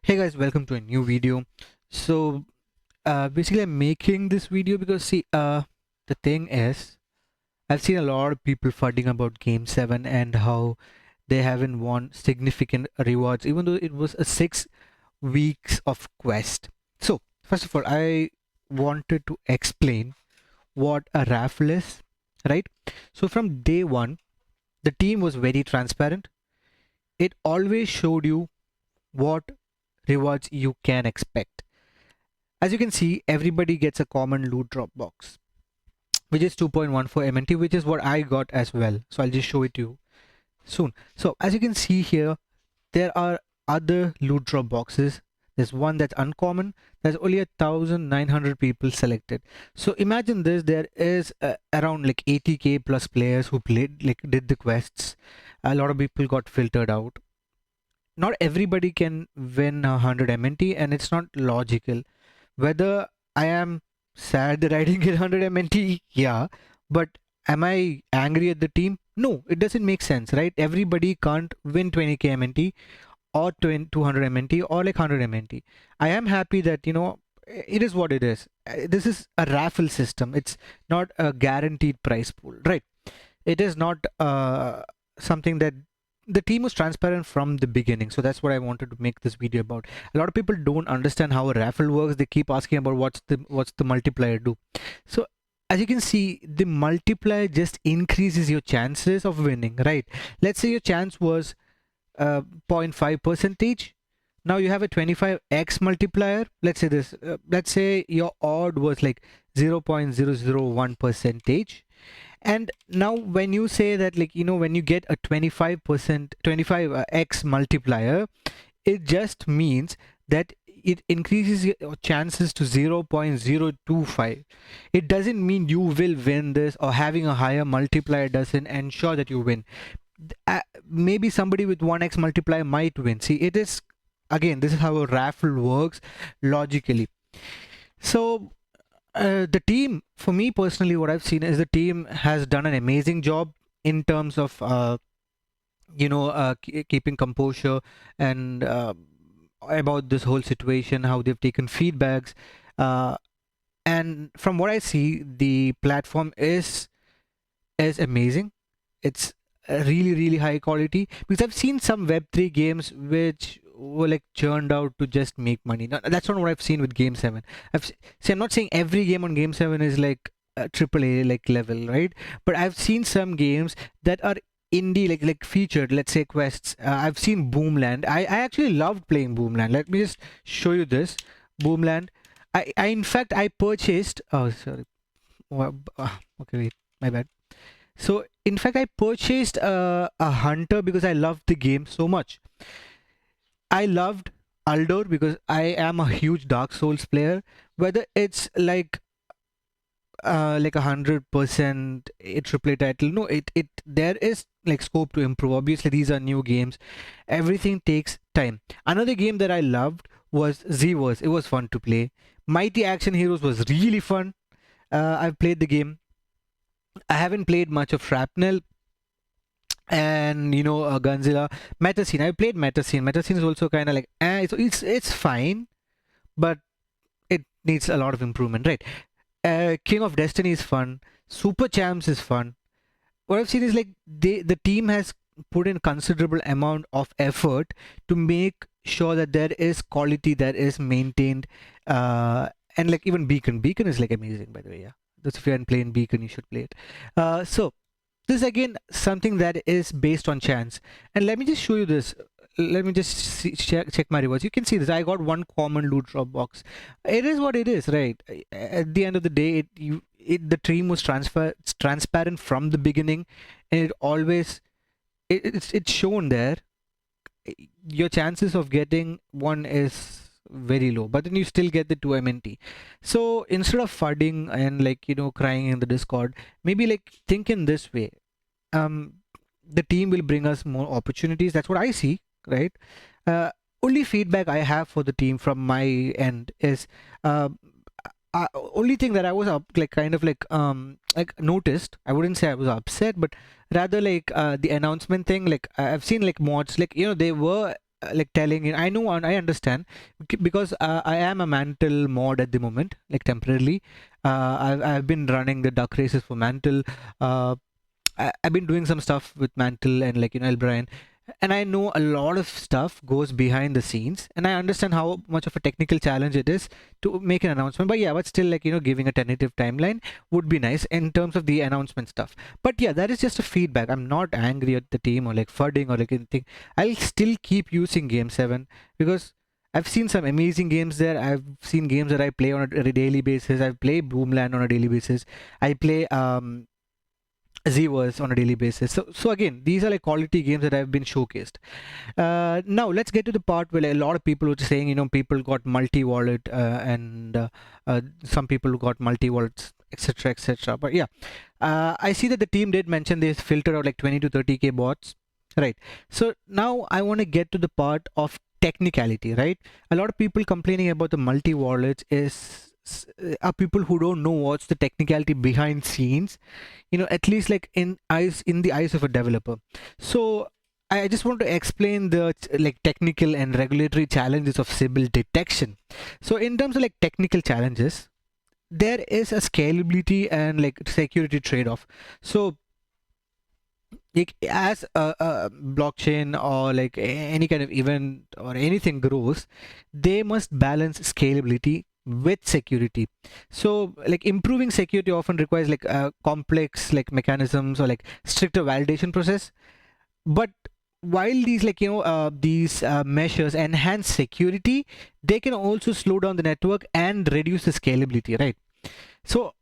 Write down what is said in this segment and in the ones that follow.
Hey guys, welcome to a new video. Basically I'm making this video because the thing is I've seen a lot of people fudding about Game 7 and how they haven't won significant rewards even though it was a 6 weeks of quest. So first of all, I wanted to explain what a raffle is, right? So from day one, the team was very transparent. It always showed you what rewards you can expect. As you can see, everybody gets a common loot drop box, which is 2.14 MNT, which is what I got as well. So I'll just show it to you soon. So as you can see here, there are other loot drop boxes. There's one that's uncommon. There's only 1,900 people selected. So imagine this: there is around like 80k plus players who played, like did the quests. A lot of people got filtered out. Not everybody can win 100 MNT, and it's not logical. Whether I am sad that I didn't get 100 MNT, yeah, but am I angry at the team? No, it doesn't make sense, right? Everybody can't win 20k MNT or 200 MNT or like 100 MNT. I am happy that, it is what it is. This is a raffle system. It's not a guaranteed prize pool, right? It is not something that the team was transparent from the beginning. So that's what I wanted to make this video about. A lot of people don't understand how a raffle works. They keep asking about what's the multiplier do. So as you can see, the multiplier just increases your chances of winning, right? Let's say your chance was 0.5 percentage. Now you have a 25x multiplier. Let's say this, let's say your odd was like 0.001 percentage. And now when you say that, like, when you get a 25%, 25x multiplier, it just means that it increases your chances to 0.025. It doesn't mean you will win this, or having a higher multiplier doesn't ensure that you win. Maybe somebody with 1x multiplier might win. See, it is, again, this is how a raffle works logically. So the team, for me personally, what I've seen is the team has done an amazing job in terms of keeping composure and about this whole situation, how they've taken feedbacks, uh, and from what I see, the platform is amazing. It's really high quality, because I've seen some Web3 games which were like churned out to just make money. No, that's not what I've seen with Game 7. See, I'm not saying every game on Game 7 is like a AAA like level, right? But I've seen some games that are indie, like featured, let's say quests. I've seen Boomland. I actually loved playing Boomland. Let me just show you this Boomland. I in fact I purchased. Oh, sorry. Okay, wait, my bad. So in fact, I purchased a hunter because I loved the game so much. I loved Aldor because I am a huge Dark Souls player. Whether it's like 100% a AAA title, no, it there is like scope to improve. Obviously, these are new games. Everything takes time. Another game that I loved was Zverse. It was fun to play. Mighty Action Heroes was really fun. I've played the game. I haven't played much of Shrapnel and Gunzilla. Metascene, I played Metascene is also kind of like it's fine, but it needs a lot of improvement, right? King of Destiny is fun. Super Champs is fun. What I've seen is like the team has put in considerable amount of effort to make sure that there is quality that is maintained, and like even Beacon is like amazing, by the way. Yeah, that's, if you haven't played Beacon, you should play it. So this is again something that is based on chance. And let me just show you this. Let me just check my rewards. You can see this. I got one common loot drop box. It is what it is, right? At the end of the day, the team was transparent from the beginning, and it always it's shown there. Your chances of getting one is very low, but then you still get the 2 MNT. So instead of fudding and like crying in the Discord, maybe like think in this way. um the team will bring us more opportunities. That's what I see, right? uh, Only feedback I have for the team from my end is, uh, only thing that I was up like kind of like noticed, I wouldn't say I was upset, but rather like the announcement thing. Like I've seen like mods, like they were like telling you, I know and I understand because I am a Mantle mod at the moment, like temporarily. I've been running the duck races for Mantle. Uh, I've been doing some stuff with Mantle and like Elbrian, and I know a lot of stuff goes behind the scenes, and I understand how much of a technical challenge it is to make an announcement. But yeah, but still, like giving a tentative timeline would be nice in terms of the announcement stuff. But yeah, that is just a feedback. I'm not angry at the team or like fudding or like anything. I'll still keep using Game 7 because I've seen some amazing games there. I've seen games that I play on a daily basis. I play Boomland on a daily basis. I play Zverse on a daily basis. So again, these are like quality games that have been showcased. Now let's get to the part where a lot of people were saying, people got multi-wallet and some people got multi-wallets, etc., etc. But yeah, I see that the team did mention they filtered out like 20 to 30k bots, right? So now I want to get to the part of technicality, right? A lot of people complaining about the multi-wallets are people who don't know what's the technicality behind scenes, at least like in the eyes of a developer. So I just want to explain the like technical and regulatory challenges of Sybil detection. So in terms of like technical challenges, there is a scalability and like security trade-off. So like as a blockchain or like any kind of event or anything grows, they must balance scalability with security. So like improving security often requires like complex like mechanisms or like stricter validation process. But while these like these measures enhance security, they can also slow down the network and reduce the scalability, right? So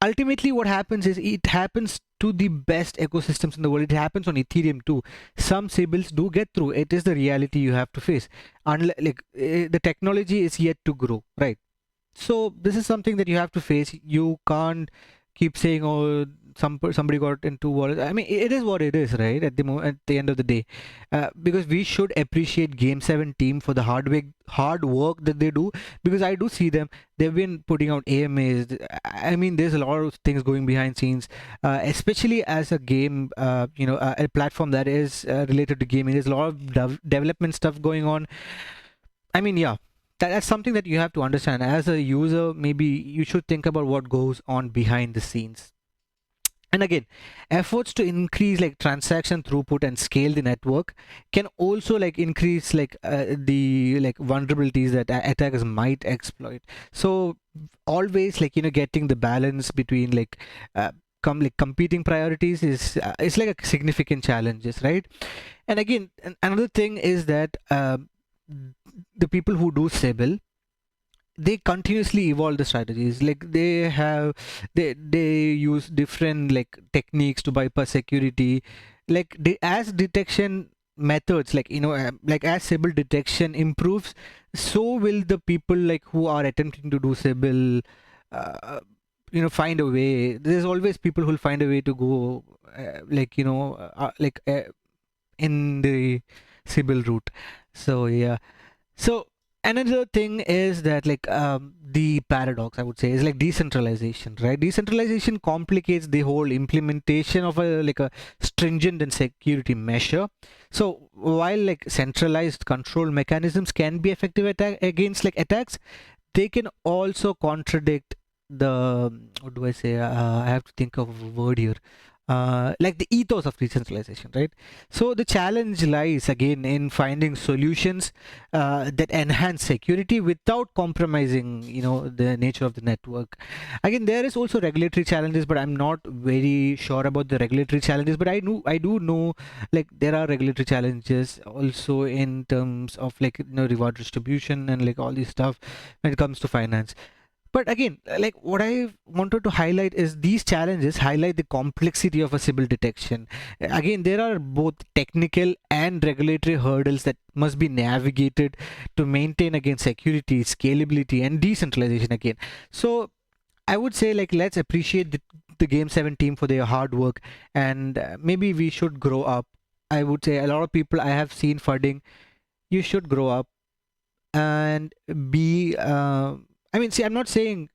ultimately what happens is it happens to the best ecosystems in the world. It happens on Ethereum too. Some symbols do get through. It is the reality you have to face. Like the technology is yet to grow, right? So this is something that you have to face. You can't keep saying, "Oh, somebody got into war." I mean, it is what it is, right? At the end of the day, because we should appreciate Game 7 team for the hard work that they do. Because I do see them; they've been putting out AMAs. I mean, there's a lot of things going behind scenes, especially as a game, a platform that is related to gaming. There's a lot of development stuff going on. I mean, yeah, that's something that you have to understand. As a user, maybe you should think about what goes on behind the scenes. And again, efforts to increase like transaction throughput and scale the network can also like increase like the like vulnerabilities that attackers might exploit. So always like getting the balance between like competing priorities is like a significant challenges, right? And again, another thing is that the people who do Sybil, they continuously evolve the strategies. Like they use different like techniques to bypass security. Like as detection methods, like like as Sybil detection improves, so will the people like who are attempting to do Sybil find a way. There's always people who'll find a way to go in the Sybil route. So yeah. So another thing is that like the paradox I would say is like decentralization, right? Decentralization complicates the whole implementation of a stringent and security measure. So while like centralized control mechanisms can be effective against like attacks, they can also contradict the what do I say? I have to think of a word here. Like the ethos of decentralization, right? So the challenge lies again in finding solutions that enhance security without compromising, the nature of the network. Again, there is also regulatory challenges, but I'm not very sure about the regulatory challenges. But I do know, like there are regulatory challenges also in terms of like reward distribution and like all this stuff when it comes to finance. But again, like what I wanted to highlight is these challenges highlight the complexity of a Sybil detection. Again, there are both technical and regulatory hurdles that must be navigated to maintain against security, scalability, and decentralization again. So I would say like let's appreciate the Game 7 team for their hard work, and maybe we should grow up. I would say a lot of people I have seen fudding, you should grow up and be I mean, see, I'm not saying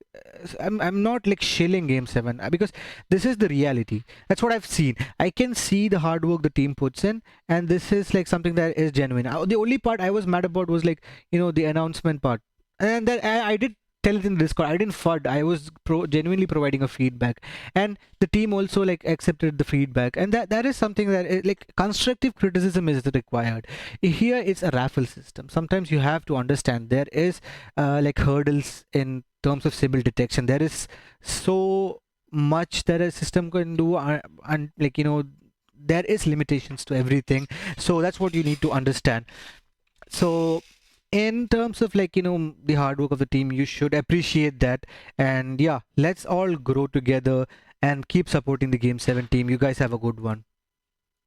I'm not like shilling Game 7 because this is the reality. That's what I've seen. I can see the hard work the team puts in, and this is like something that is genuine. The only part I was mad about was like, the announcement part. And that I did tell it in Discord. I didn't FUD. I was genuinely providing a feedback, and the team also like accepted the feedback, and that is something that like constructive criticism is required. Here it's a raffle system. Sometimes you have to understand there is like hurdles in terms of symbol detection. There is so much that a system can do, and like there is limitations to everything. So that's what you need to understand. So in terms of like the hard work of the team, you should appreciate that. And yeah, let's all grow together and keep supporting the Game 7 team. You guys have a good one.